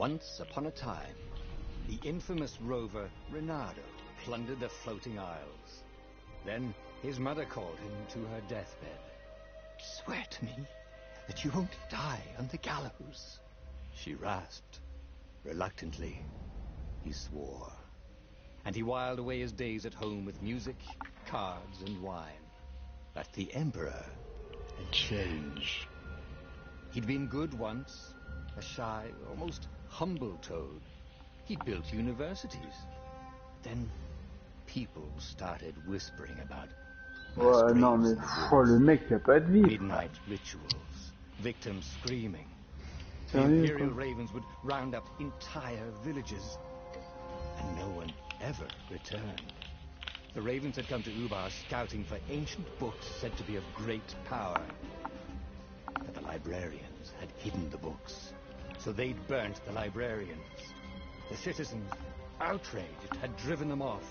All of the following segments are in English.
Once upon a time, the infamous rover Reynardo plundered the floating isles. Then his mother called him to her deathbed. "Swear to me that you won't die on the gallows," she rasped. Reluctantly, he swore. And he whiled away his days at home with music, cards, and wine. But the Emperor had changed. He'd been good once, a shy, almost humble toad. He'd built universities. Then people started whispering about ouais, non mais le mec il a pas de vie. Midnight rituals, victims screaming. The Imperial ravens would round up entire villages, and no one ever returned. The ravens had come to Ubar scouting for ancient books said to be of great power. But the librarians had hidden the books, so they'd burnt the librarians. The citizens, outraged, had driven them off.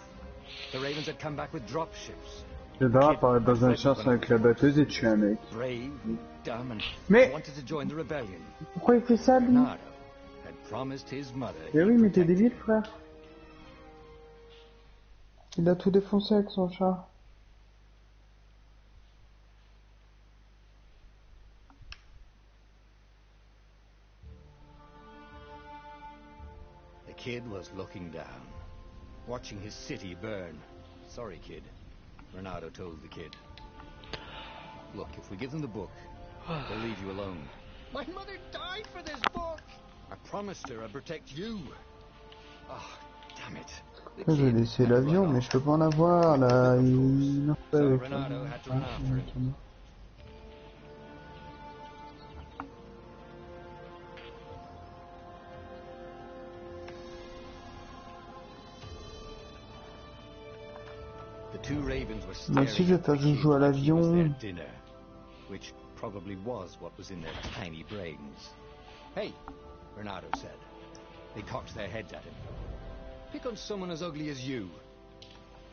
The ravens had come back with dropships. J'adore apparaître dans un sens avec la batteuse et tuer un mec. Brave, dumb, and mais wanted to join the rebellion. Pourquoi il fait ça lui? Nardo had promised his mother. Mais oui, mais t'es débile, frère. Il a tout défoncé avec son chat. The kid was looking down, watching his city burn. "Sorry, kid," Reynardo told the kid. "Look, if we give them the book, they'll leave you alone." "My mother died for this book! I promised her I'd protect you." "Oh, damn it." Je vais laisser l'avion, mais je peux pas en avoir, là. Il... So Reynardo had to run after him. The two ravens were staring at the kid like he was their dinner, which probably was what was in their tiny brains. "Hey," Reynardo said. They cocked their heads at him. "Pick on someone as ugly as you."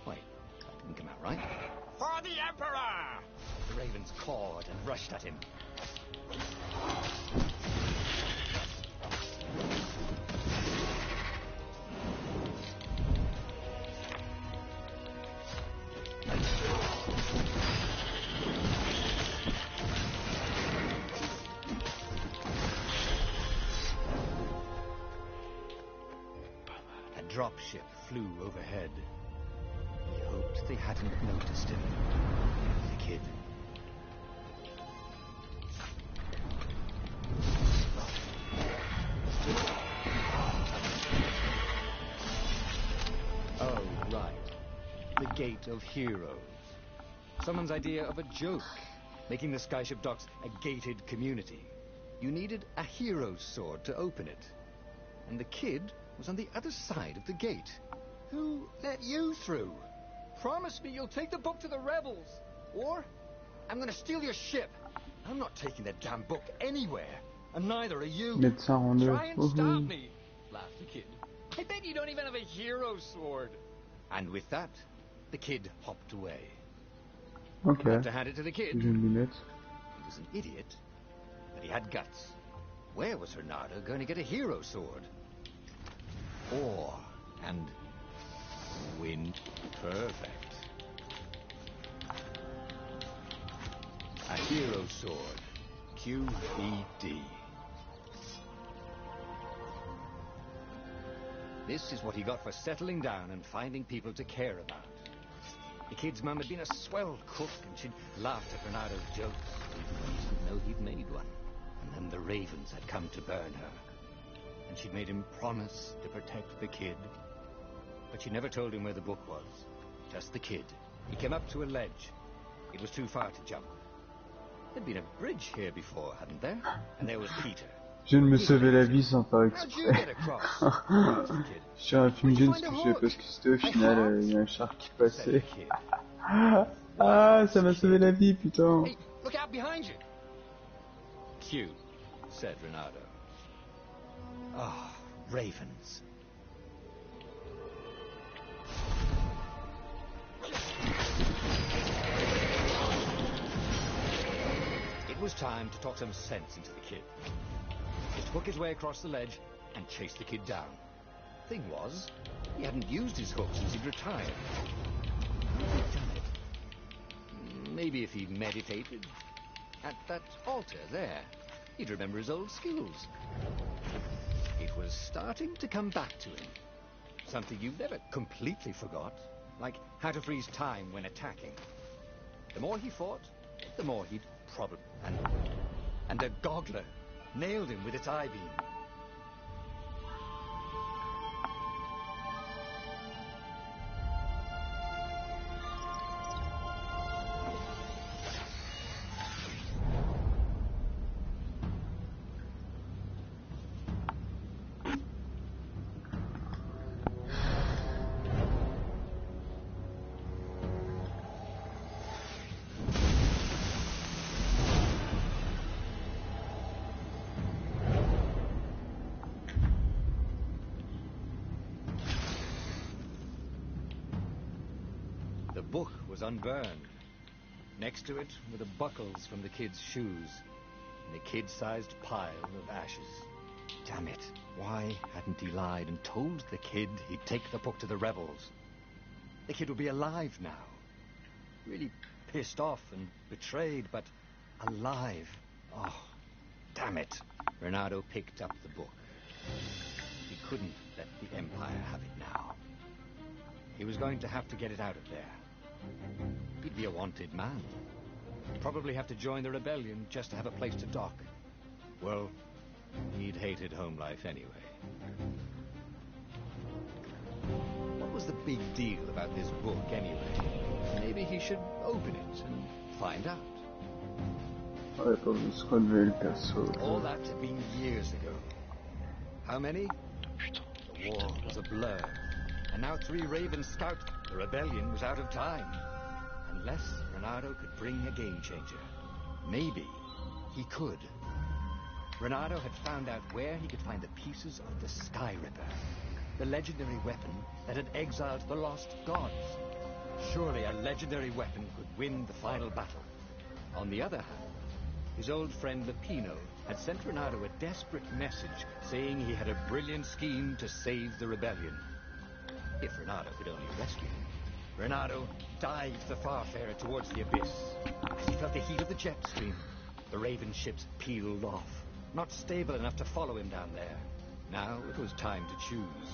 Wait, that didn't come out right. "For the Emperor!" The ravens cawed and rushed at him. Dropship flew overhead. He hoped they hadn't noticed him. The kid. Oh, right. The Gate of Heroes. Someone's idea of a joke, making the skyship docks a gated community. You needed a hero's sword to open it. And the kid was on the other side of the gate. "Who let you through? Promise me you'll take the book to the rebels, or I'm gonna steal your ship. I'm not taking that damn book anywhere, and neither are you." Try and stop me, laughed the kid. "I bet you don't even have a hero sword." And with that, the kid hopped away. Okay. Had to hand it to the kid. He was an idiot, but he had guts. Where was Reynardo going to get a hero sword? Or and wind. Perfect. A hero sword. QED. This is what he got for settling down and finding people to care about. The kid's mum had been a swell cook, and she'd laughed at Reynardo's jokes. He didn't know he'd made one. And then the ravens had come to burn her. And she'd made him promise to protect the kid. But she never told him where the book was. Just the kid. He came up to a ledge. It was too far to jump. There'd been a bridge here before, hadn't there? And there was Peter. Je viens de me sauver la vie sans faire exprès. Sur un film d'une, ce que je sais parce que c'était au final, il y a un char qui passait. Ah, ça m'a sauvé la vie, putain. Hey, look out behind you. Q, said Reynardo. Ah, ravens. It was time to talk some sense into the kid. He took his way across the ledge, and chase the kid down. Thing was, he hadn't used his hook since he'd retired. How had he done it? Maybe if he meditated at that altar there, he'd remember his old skills. It was starting to come back to him. Something you never completely forgot, like how to freeze time when attacking. The more he fought, the more he'd probably... And a goggler nailed him with its I-beam. The book was unburned. Next to it were the buckles from the kid's shoes and a kid-sized pile of ashes. Damn it. Why hadn't he lied and told the kid he'd take the book to the rebels? The kid would be alive now. Really pissed off and betrayed, but alive. Oh, damn it. Renato picked up the book. He couldn't let the Empire have it now. He was going to have to get it out of there. He'd be a wanted man. Probably have to join the rebellion just to have a place to dock. Well, he'd hated home life anyway. What was the big deal about this book anyway? Maybe he should open it and find out. All that had been years ago. How many? The war was a blur. And now 3 Raven scouts. The rebellion was out of time. Unless Renato could bring a game changer. Maybe he could. Renato had found out where he could find the pieces of the Sky Ripper, the legendary weapon that had exiled the lost gods. Surely a legendary weapon could win the final battle. On the other hand, his old friend Lupino had sent Renato a desperate message saying he had a brilliant scheme to save the rebellion. If Renato could only rescue him. Renato dived the Farfarer towards the abyss. As he felt the heat of the jet stream, the Raven ships peeled off, not stable enough to follow him down there. Now it was time to choose.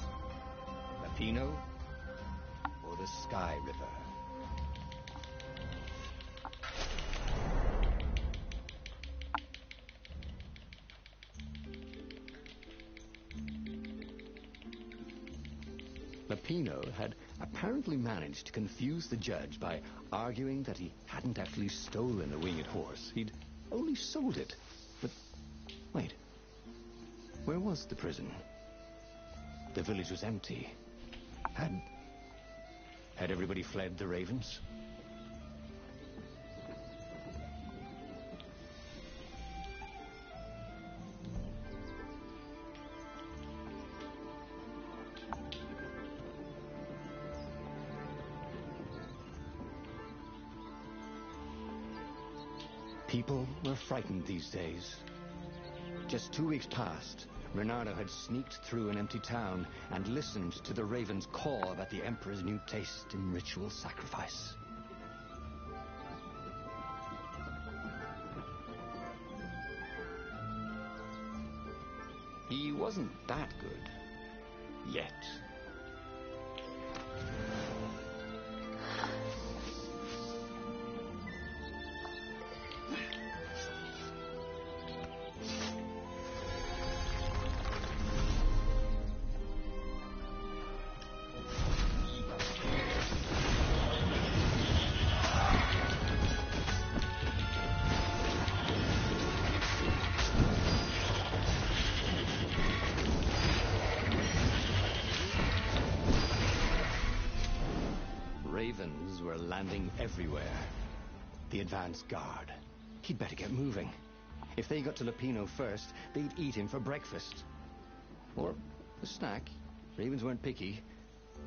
Lupino or the Sky Ripper. Lupino had apparently managed to confuse the judge by arguing that he hadn't actually stolen the winged horse. He'd only sold it. But wait, where was the prison? The village was empty. Had everybody fled the Ravens? People were frightened these days. Just 2 weeks past, Renato had sneaked through an empty town and listened to the Ravens call about the Emperor's new taste in ritual sacrifice. He wasn't that good. Yet. Ravens were landing everywhere. The advance guard. He'd better get moving. If they got to Lupino first, they'd eat him for breakfast. Or a snack. Ravens weren't picky.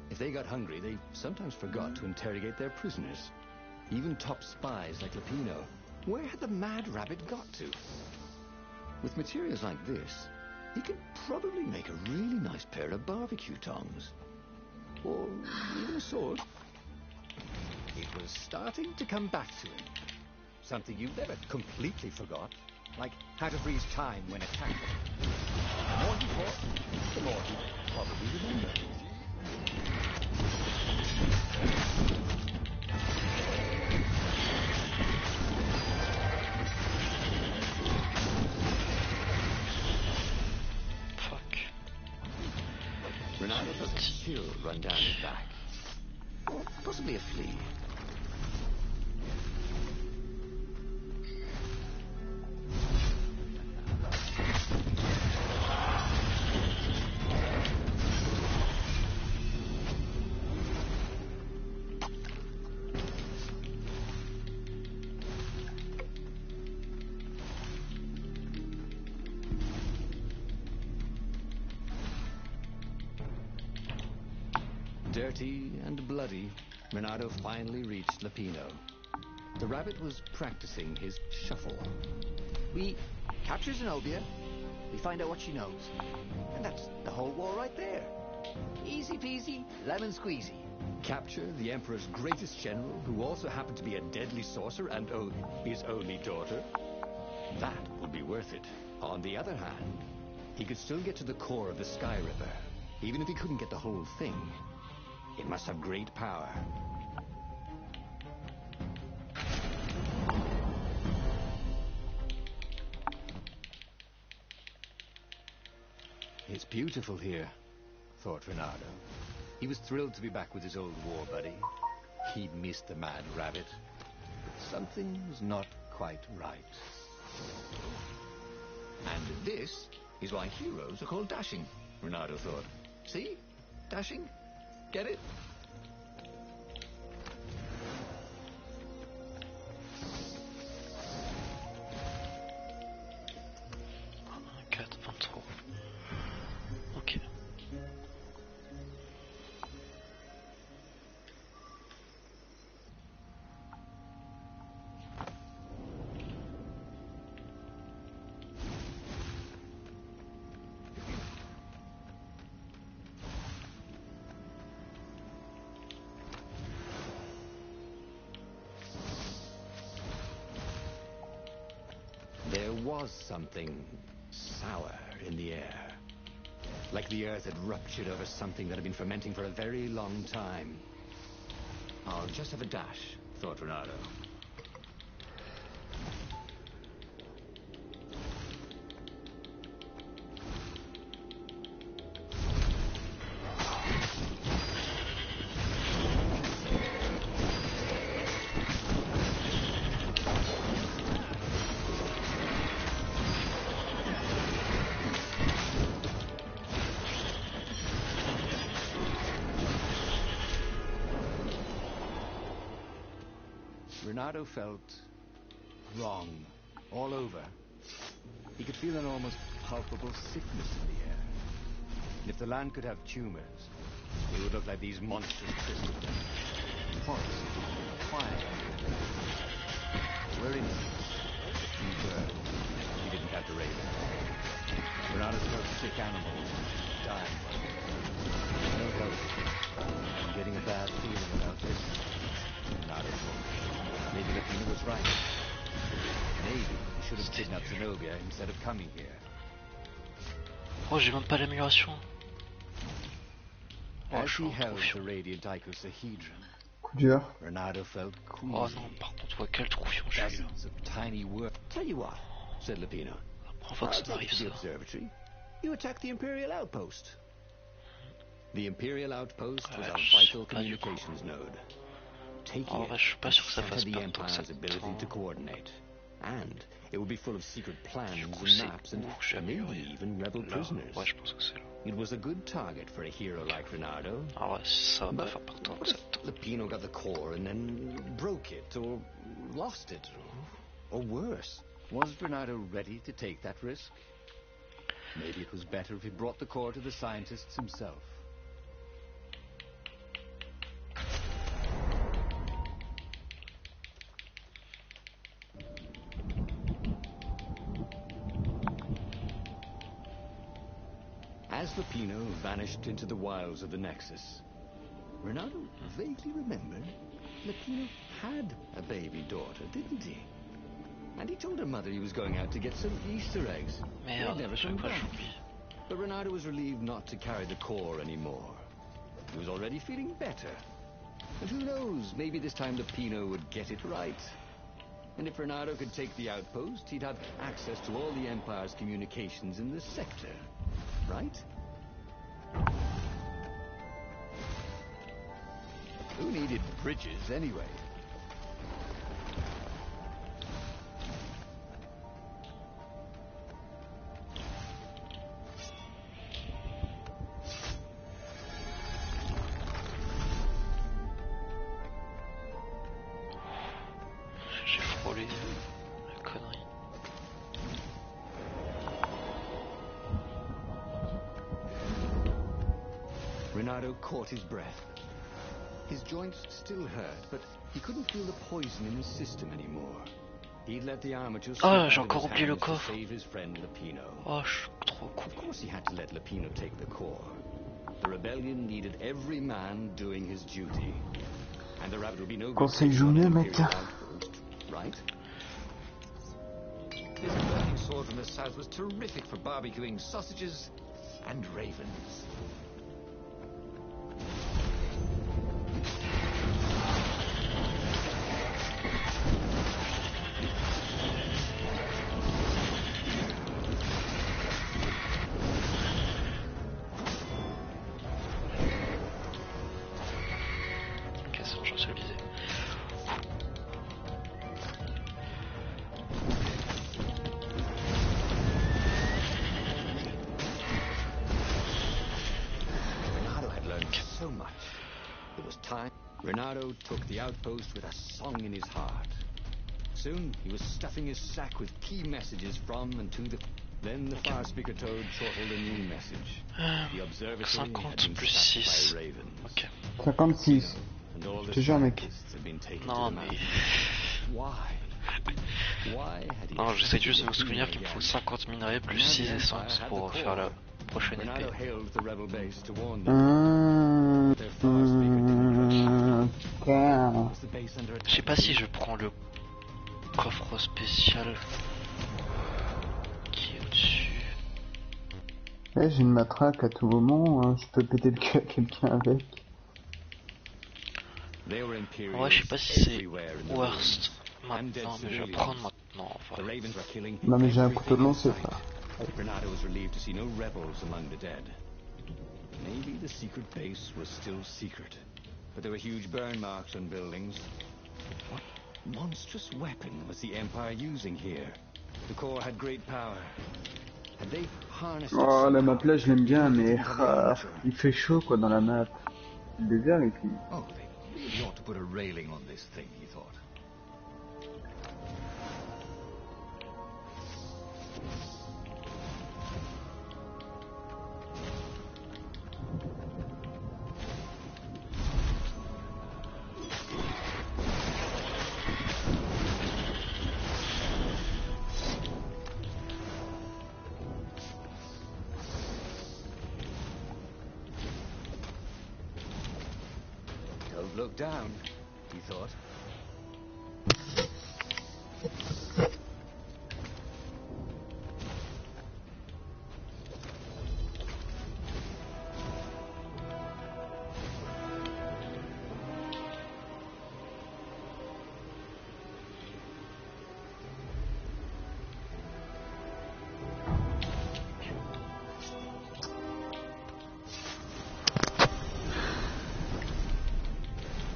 If they got hungry, they sometimes forgot to interrogate their prisoners. Even top spies like Lupino. Where had the mad rabbit got to? With materials like this, he could probably make a really nice pair of barbecue tongs. Or even a sword. It was starting to come back to him. Something you never completely forgot. Like how to freeze time when attacking. The more he fought, the more he probably remembered. Ronaldo felt a chill run down his back. Or possibly a flea. Dirty and bloody, Renato finally reached Lapino. The rabbit was practicing his shuffle. We capture Zenobia, we find out what she knows. And that's the whole war right there. Easy peasy, lemon squeezy. Capture the Emperor's greatest general, who also happened to be a deadly sorcerer and his only daughter? That would be worth it. On the other hand, he could still get to the core of the Sky River, even if he couldn't get the whole thing. It must have great power. It's beautiful here, thought Renato. He was thrilled to be back with his old war buddy. He missed the mad rabbit. But something was not quite right. And this is why heroes are called dashing, Renato thought. See? Dashing? Get it? Ok. There was something sour in the air. Like the earth had ruptured over something that had been fermenting for a very long time. I'll just have a dash, thought Renato. Renato felt wrong all over. He could feel an almost palpable sickness in the air. And if the land could have tumors, it would look like these monstrous crystals. Forest, fire. We're innocents. We were. We didn't have the raven. Renato felt sick animals, dying. No help. I'm getting a bad feeling about this. Renato thought. Maybe Lapino was right. Maybe he should have kidnapped Zenobia instead of coming here. Oh, j'ai même pas l'amélioration. Oh, As je he suis held trop the fion. radiant icosahedron, Coup dur. Renato felt queasy. Oh non, par contre, ouais, quel troufion je suis là. Dozens of tiny worms. Tell you what, said Lapino. La première fois que I'll ça take m'arrive you to the ça. observatory. You attack the Imperial outpost. The Imperial outpost was Ouais, a je sais vital pas du coup. communications node. Taking En it vrai, je suis pas would sûr que ça shatter fasse the perdre tant que ça Empire's ability temps. to coordinate. And it would be full of secret plans Du coup, and c'est maps and où que j'ai maybe amélioré even rebel là. prisoners. Ouais, je pense que c'est là. It was a good target for a hero like Renato. Ah ouais, ça va pas But faire perdre tant what que ça if temps. Lapino got the core and then broke it, or lost it, or worse? Was Renato ready to take that risk? Maybe it was better if he brought the core to the scientists himself. As Lupino vanished into the wilds of the Nexus, Renato vaguely remembered Lupino had a baby daughter, didn't he? And he told her mother he was going out to get some Easter eggs. Merde, chaque fois j'oublie. But Renato was relieved not to carry the core anymore. He was already feeling better. And who knows, maybe this time Lupino would get it right. And if Renato could take the outpost, he'd have access to all the Empire's communications in the sector. Right? Who needed bridges anyway? J'ai frôlé la connerie. Renato caught his breath. His joints still hurt, but he couldn't feel the poison in his system anymore. He'd let the armature slip Ah, out j'ai of encore his oublié le hands to coffre. save his friend Lupino. Oh, je suis trop con. Of course he had to let Lupino take the core. The rebellion needed every man doing his duty. And the rabbit would be no good Conseil taking on an journée, mec. Imperial outpost, right? This burning sword from the south was terrific for barbecuing sausages and ravens. Ok, c'est bon, j'en suis visé. Renato had learned so much. It was time. Renato took the outpost with a song in his heart. Soon he was stuffing his sack with key messages from and to the... Then the fire speaker toad chortled a new message. The observatory had 50 been plus sacked 6. by ravens. Ok. 56. And all Je the te jure, mec. scientists had been taken Non, to the mais... mountains. Why? Why had he Non, j'essaie juste de me accepted souvenir the qu'il me faut again? 50 minerais plus 6 essences pour faire la prochaine épée. Renato hailed the rebel base to warn them. Their fire speaker didn't Putain. Was the base under Je sais attack? pas si je prends le coffre spécial qui est au-dessus. Ouais, j'ai une matraque à tout moment, hein. Je peux péter le cul à quelqu'un avec. They were En vrai, je sais pas si c'est everywhere in the worst ruins. And dead maintenant, mais je vais civilians. prendre maintenant. Enfin, The ravens were killing Non mais j'ai un everything couteau de in lancer, sight. frère. Renato was relieved to see no rebels among the dead. Maybe the secret base was still secret, but there were huge burn marks on buildings. What monstrous weapon was the Empire using here? The core had great power. Had they harnessed it Oh, la somehow? map là, je l'aime bien, mais Didn't have the armature. il fait chaud quoi dans la map. Le désert, il fait... Oh, they really ought to put a railing on this thing, he thought. Don't look down, he thought.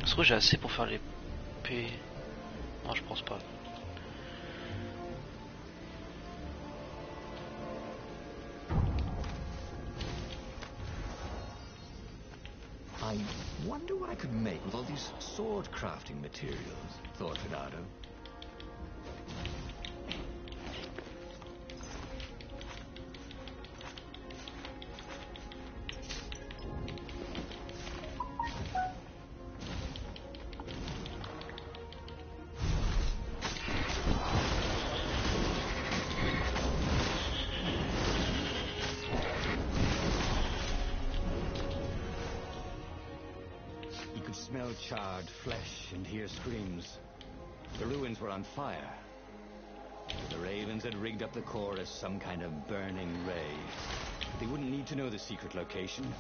je trouve que j'ai assez pour faire l'épée. Non, je pense pas. I wonder what I could make with all these sword crafting materials, thought Renato. smell charred flesh and hear screams. The ruins were on fire. The ravens had rigged up the core as some kind of burning ray. They wouldn't need to know the secret location.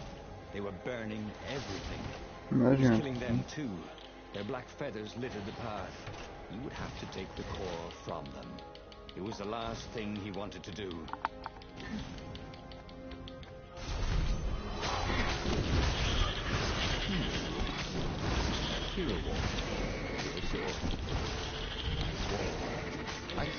They were burning everything. He was killing them too. Their black feathers littered the path. He would have to take the core from them. It was the last thing he wanted to do. Hero wall. Ice.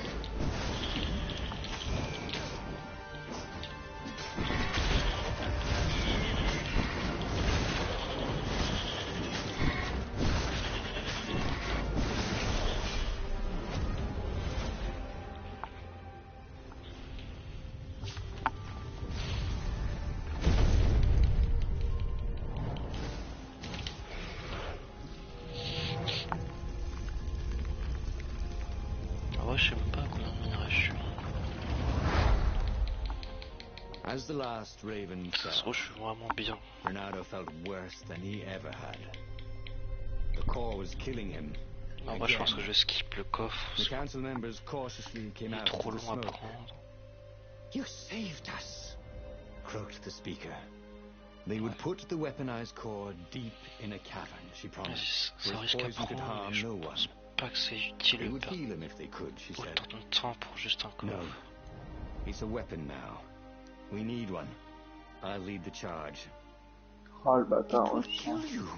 As the last raven fell, Renato felt worse than he ever had. The core was killing him. En vrai, je pense que je skip le coffre. The council members cautiously came out Trop into the long à smoke. prendre. You saved us, croaked the speaker. They would put the weaponized core deep in a cavern, she promised, Ça where its risque à poison could prendre, harm mais je no one. pense pas que c'est They utile would heal him if they could, she said. autant de temps pour juste un No, coffre. it's a weapon now. We need one. I'll lead the charge. Oh le bâtard, It ouais. would kill you,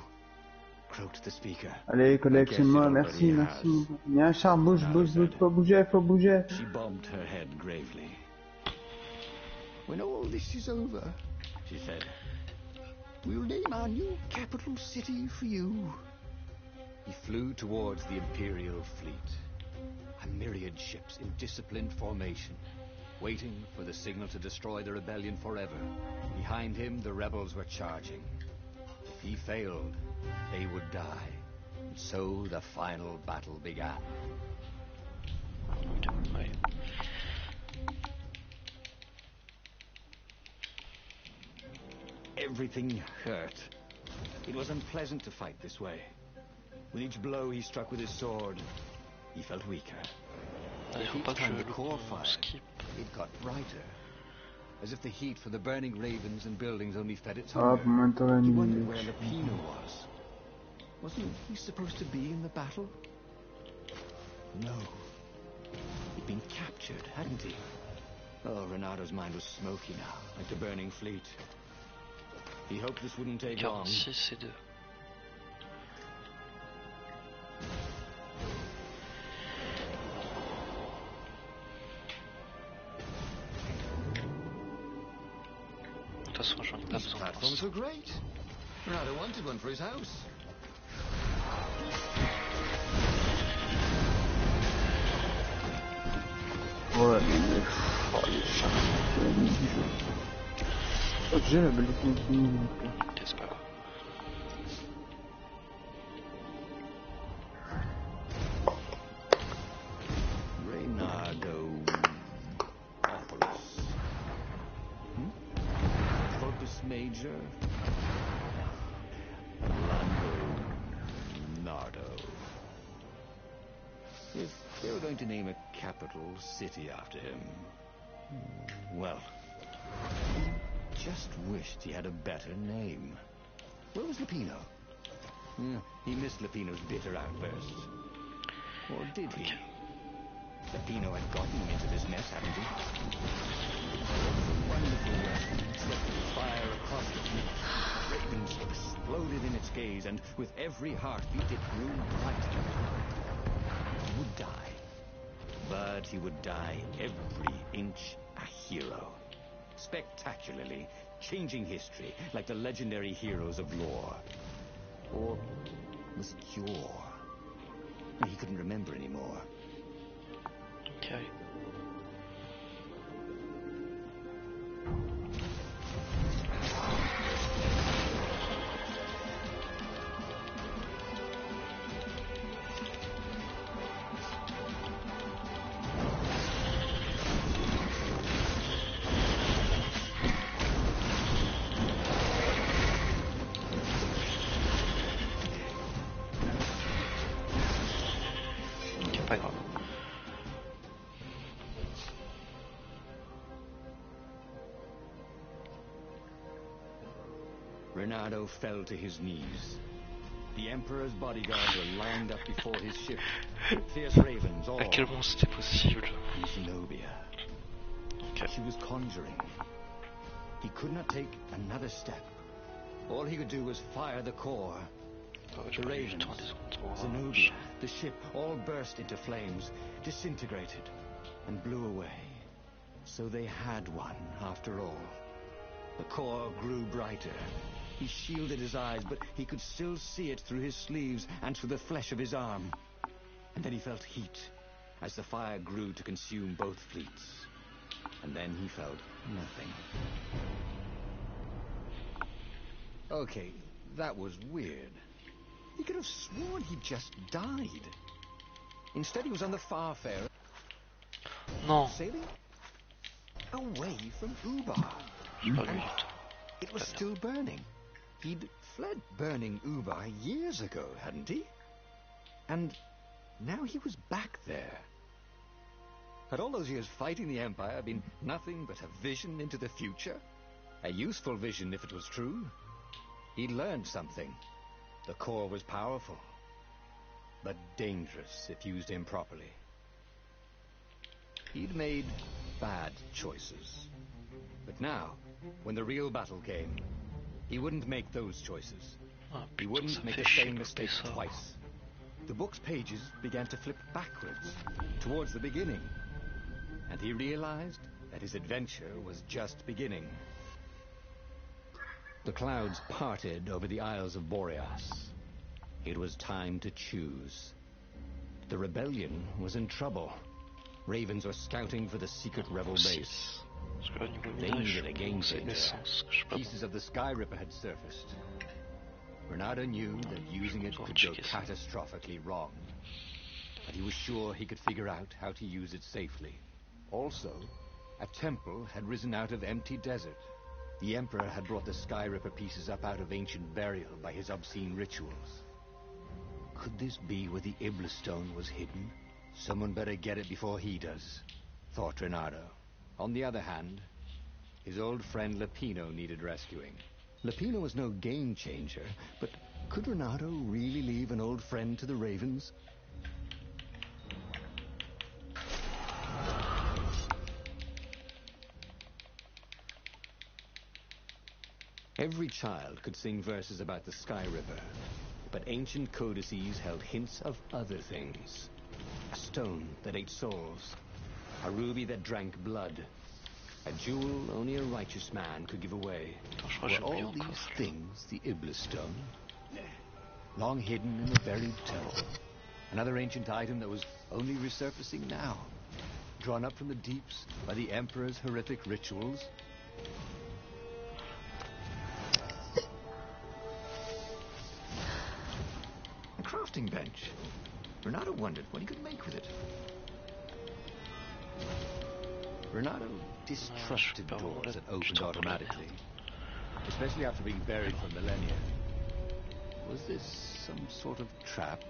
croaked the speaker. Allez, collectionne-moi, I guess merci, it merci. already Il y a un char, bouge, faut bouger, faut bouger. She bobbed her head gravely. When all this is over, she said, we'll name our new capital city for you. He flew towards the Imperial fleet. A myriad ships in disciplined formation, waiting for the signal to destroy the rebellion forever. Behind him, the rebels were charging. If he failed, they would die. And so the final battle began. Ouais. Everything hurt. It was unpleasant to fight this way. With each blow he struck with his sword, he felt weaker. Il faut Each pas que time je the core fired, skip. it got brighter. As if the heat from the burning ravens and buildings only fed its Ah, hunger. pour maintenant, He il wondered where Lapino was. Wasn't he supposed to be in the battle? No. He'd been captured, hadn't he? Oh, Renato's mind was smoky now, like the burning fleet. He hoped this wouldn't take long. 46 et 2. De toute façon, j'en ai pas These besoin. platforms were great. Renato wanted one for his house. Ouais, mais oh, les chars, c'est la musique. Oh, j'ai la belle définition. C'est pas grave. Reynardo Opolis. Focus Major. Nardo. If they were going to name a capital city after him, well, he just wished he had a better name. Where was Lapino? He missed Lapino's bitter outbursts. Or did he? Lapino had gotten him into this mess, hadn't he? Wonderful weapon swept fire across the fleet. Ravens exploded in its gaze, and with every heartbeat it grew brighter. He would die. But he would die every inch a hero. Spectacularly, changing history, like the legendary heroes of lore. Or was it Yore? He couldn't remember anymore. Okay. Reynardo fell to his knees. The Emperor's bodyguards were lined up before his ship. Fierce ravens all. À quel moment c'était possible? Zenobia. Okay. She was conjuring. He could not take another step. All he could do was fire the core. The ravens, Zenobia, the ship, all burst into flames, disintegrated, and blew away. So they had one, after all. The core grew brighter. He shielded his eyes, but he could still see it through his sleeves and through the flesh of his arm. And then he felt heat, as the fire grew to consume both fleets. And then he felt nothing. Okay, that was weird. He could have sworn he just died. Instead, he was on the Farfarer. Non. Sailing away from Ubar. And it was still burning. He'd fled burning Ubar years ago, hadn't he? And now he was back there. Had all those years fighting the Empire been nothing but a vision into the future? A useful vision if it was true. He'd learned something. The core was powerful, but dangerous if used improperly. He'd made bad choices. But now, when the real battle came, he wouldn't make those choices. He wouldn't make the same mistake twice. The book's pages began to flip backwards, towards the beginning. And he realized that his adventure was just beginning. The clouds parted over the Isles of Boreas. It was time to choose. The rebellion was in trouble. Ravens were scouting for the secret rebel base. They needed a game changer. Pieces of the Sky Ripper had surfaced. Reynardo knew that using it could go catastrophically wrong. But he was sure he could figure out how to use it safely. Also, a temple had risen out of empty desert. The Emperor had brought the Sky Ripper pieces up out of ancient burial by his obscene rituals. Could this be where the Iblis stone was hidden? Someone better get it before he does, thought Reynardo. On the other hand, his old friend Lapino needed rescuing. Lapino was no game changer, but could Reynardo really leave an old friend to the Ravens? Every child could sing verses about the Sky Ripper, but ancient codices held hints of other things. A stone that ate souls, a ruby that drank blood, a jewel only a righteous man could give away. Were all these things the Iblis stone? Long hidden in the buried temple. Another ancient item that was only resurfacing now, drawn up from the deeps by the Emperor's horrific rituals. A crafting bench. Reynardo wondered what he could make with it. Reynardo distrusted doors that opened automatically, especially after being buried for millennia. Was this some sort of trap?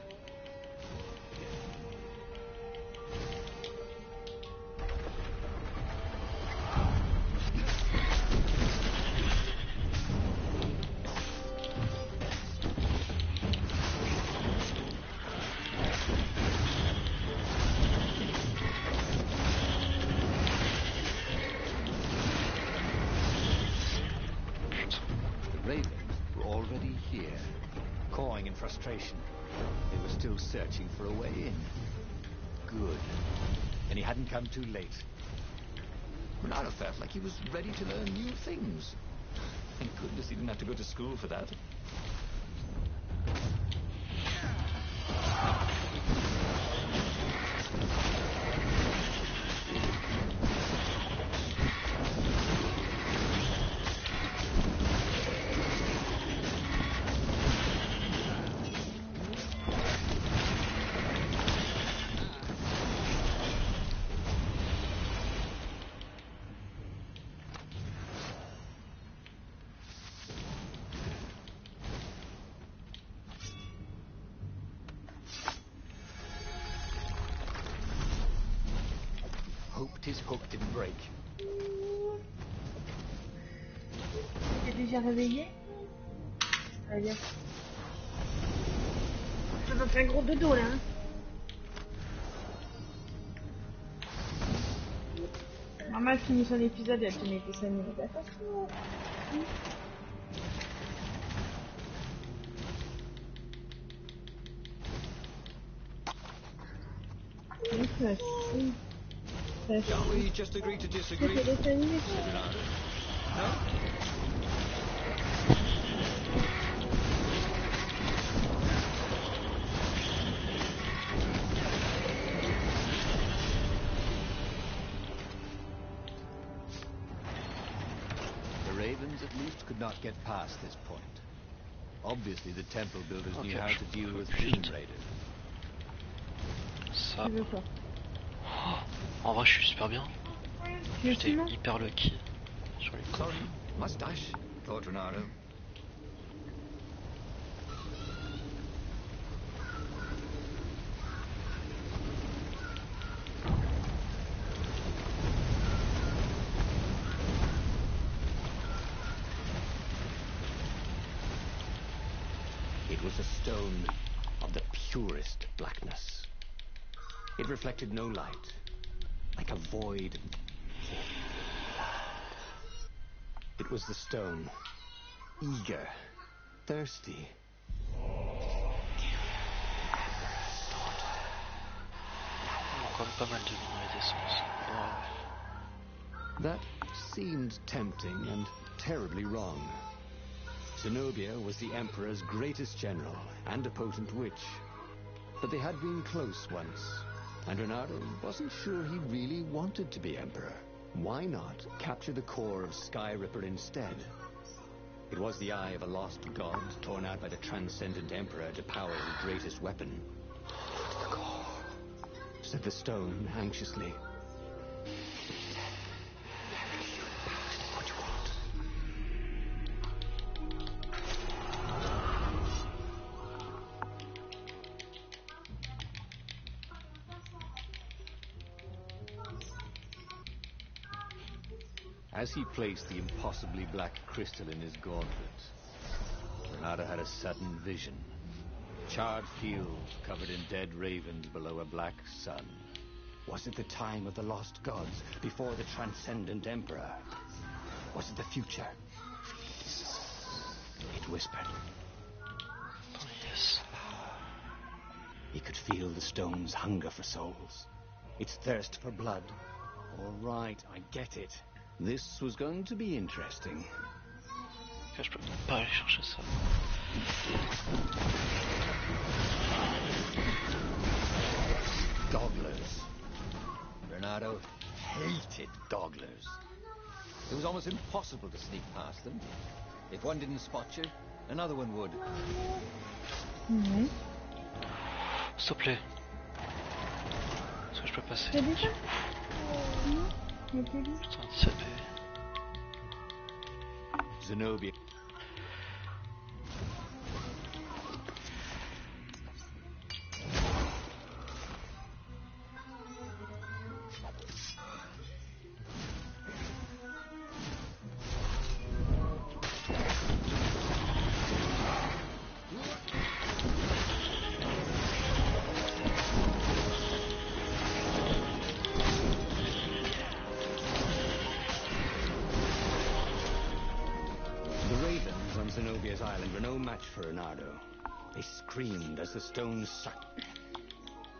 Frustration. They were still searching for a way in. Good. And he hadn't come too late. Reynardo felt like he was ready to learn new things. Thank goodness he didn't have to go to school for that. Hoped his hook didn't break. T'es déjà réveillé? Allez, viens. Je vais faire un gros dodo là. Hein. Maman finit son épisode et elle te met des scènes de d'accord. Can't we just agree to disagree? No? The Ravens at least could not get past this point. Obviously the temple builders knew how to deal with Vision Raiders. Ça. Oh, en vrai, je suis super bien. J'étais hyper lucky sur les coffres. Mustache, thought Renato. It was a stone of the purest blackness. It reflected no light, like a void. It was the stone, eager, thirsty. Encore pas mal de luminescence. That seemed tempting and terribly wrong. Zenobia was the Emperor's greatest general and a potent witch. But they had been close once, and Renato wasn't sure he really wanted to be Emperor. Why not capture the core of Sky Ripper instead? It was the eye of a lost god torn out by the transcendent Emperor to power his greatest weapon. The core, said the stone anxiously. What do you want? As he placed the impossibly black crystal in his gauntlet, Renato had a sudden vision. Charred fields covered in dead ravens below a black sun. Was it the time of the lost gods, before the transcendent emperor? Was it the future? It whispered. Oh, yes. He could feel the stone's hunger for souls, its thirst for blood. All right, I get it. This was going to be interesting. Je peux pas aller chercher ça. Gogglers. Renato hated gogglers. It was almost impossible to sneak past them. If one didn't spot you, another one would. S'il te plaît. Est-ce que je peux passer? T'as dit ça? Non. Putain, 17 PV. Zenobia. Zenobia's island were no match for Renato. They screamed as the stones sucked.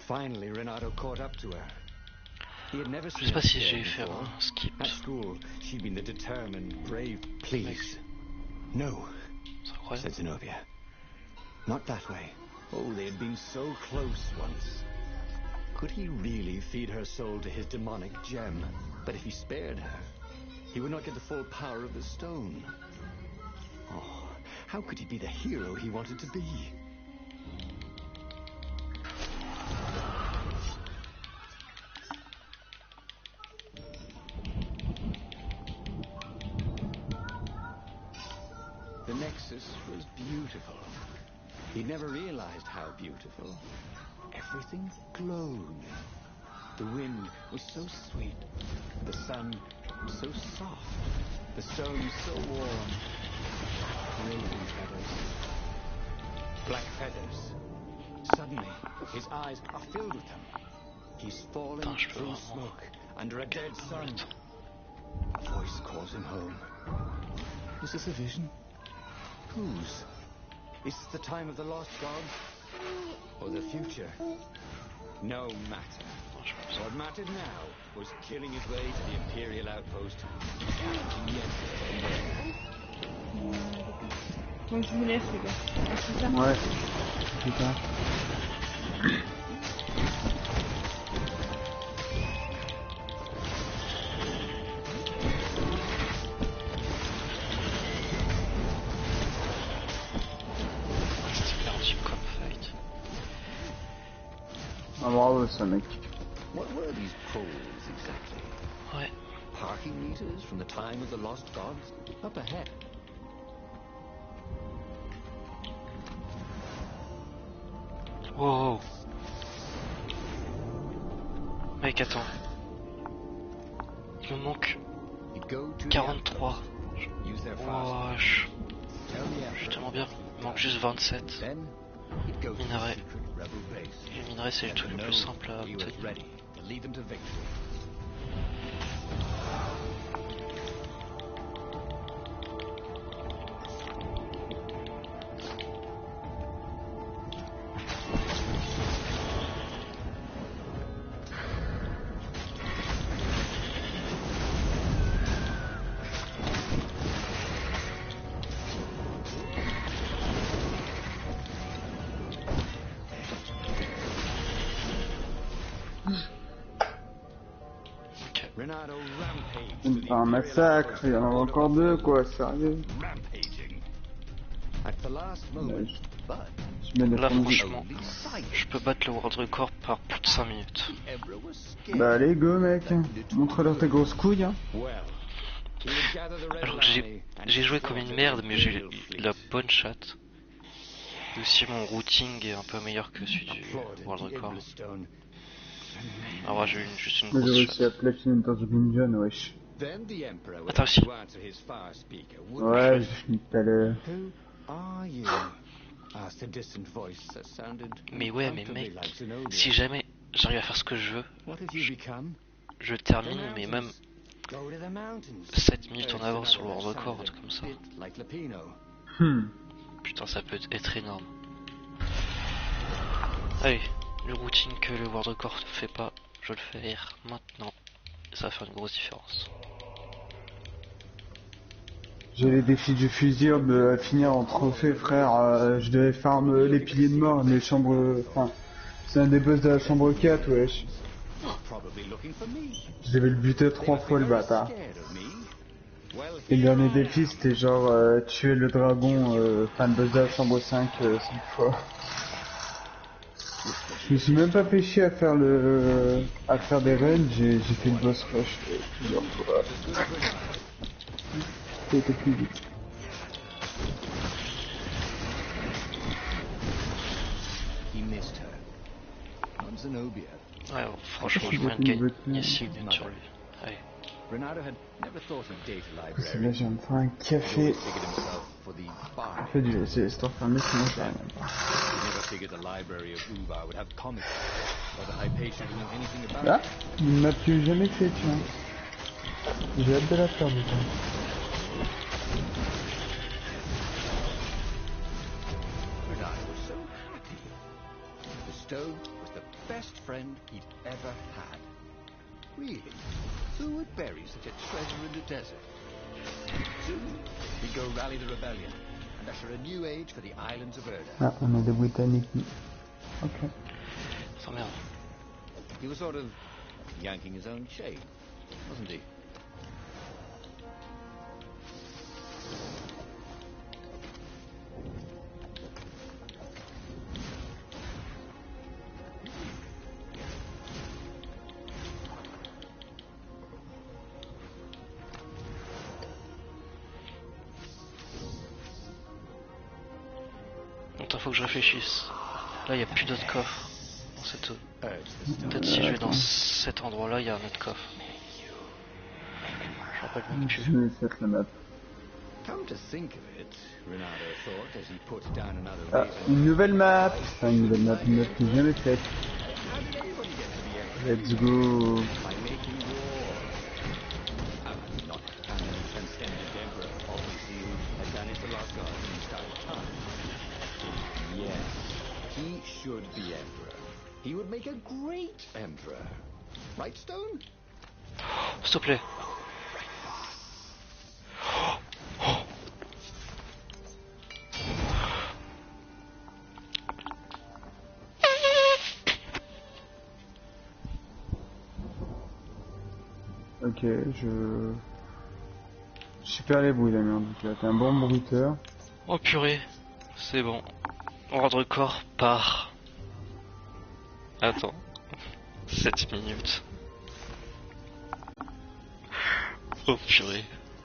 Finally, Renato caught up to her. He had never seen Je sais pas her si j'ai scared fait before. un skip. At school, she'd been the determined, brave. Please, no, said Zenobia. Not that way. Oh, they had been so close once. Could he really feed her soul to his demonic gem? But if he spared her, he would not get the full power of the stone. Oh, how could he be the hero he wanted to be? The Nexus was beautiful. He'd never realized how beautiful. Everything glowed. The wind was so sweet. The sun so soft. The stone so warm. Raven feathers. Black feathers. Suddenly, his eyes are filled with them. He's falling through smoke under a dead sun. A voice calls him home. Is this a vision? Whose? Is this the time of the lost gods? Or the future? No matter. What mattered now was killing his way to the Imperial outpost. Donc je vous laisse les gars. À plus tard. Ouais. Putain. C'était perdu comme fight. Ah, bravo ça mec. What were these poles exactly? Ouais. Parking meters from the time of the lost gods? Up ahead. Wow. Mec, attends. Il me manque 43. Wow, je suis tellement bien. Il me manque juste 27. Minerai. Les minerais, c'est le truc le plus simple à obtenir. C'est pas un massacre, il y en a encore deux quoi, sérieux. Là franchement, je peux battre le world record par plus de 5 minutes. Bah allez go mec, montre-leur tes grosses couilles hein. Alors que j'ai joué comme une merde mais j'ai la bonne chatte. Et aussi mon routing est un peu meilleur que celui du world record. Alors j'ai eu juste une Moi j'ai grosse réussi à chatte. platiner dans du Gungeon, wesh. Attends aussi. Ouais, j'ai fini tout à l'heure. Mais ouais mais mec, si jamais j'arrive à faire ce que je veux, je termine mais même 7 minutes en avance sur le world record, un truc comme ça. Putain ça peut être énorme. Allez, le routine que le world record ne fait pas, je le fais maintenant. Et ça va faire une grosse différence. J'ai les défis du fusil à finir en trophée frère, je devais farm les piliers de mort, les chambres... Enfin, c'est un des boss de la chambre 4 wesh. Je devais le buter 3 fois le bâtard. Et le dernier défi c'était genre tuer le dragon, enfin le boss de la chambre 5 5 fois. Je me suis même pas fait chier à faire à faire des runs, j'ai fait le boss rush plusieurs fois. C'était plus vite. Ouais, franchement, je viens de gagner 6 minutes sur lui. Allez. C'est là, j'ai envie de faire un café. En fait, je vais essayer de fermer, sinon je vais rien. Là, il m'a plus jamais fait, tiens. J'ai hâte de la faire, du coup. Was the best friend he'd ever had. Really? Who would bury such a treasure in the desert? Soon, he'd go rally the rebellion and usher a new age for the islands of Erda. Ah, on a des Britanniques. Ok. Oh merde. He was sort of yanking his own chain, wasn't he? Attends, faut que je réfléchisse. Là, il n'y a plus d'autres coffres. Dans cette... Peut-être si je vais dans cet endroit-là, il y a un autre coffre. Je me rappelle même plus. Je vais faire la map. Come to think of it, Renato thought as he put down another Ah, raisin. une nouvelle map. Enfin, une nouvelle map, une map que j'ai jamais faite. How did everybody get to be emperor? Let's go. By making war. Not counting the transcendent emperor, obviously, who had done it to lost gods in his time. Yes, he should be emperor. He would make a great emperor. Right, Stone? S'il te plaît. Ok, je perds les bruits, Damien, en tout cas. T'es un bon bruiteur. Oh purée, c'est bon. Ordre corps par... Attends. 7 minutes. Oh purée.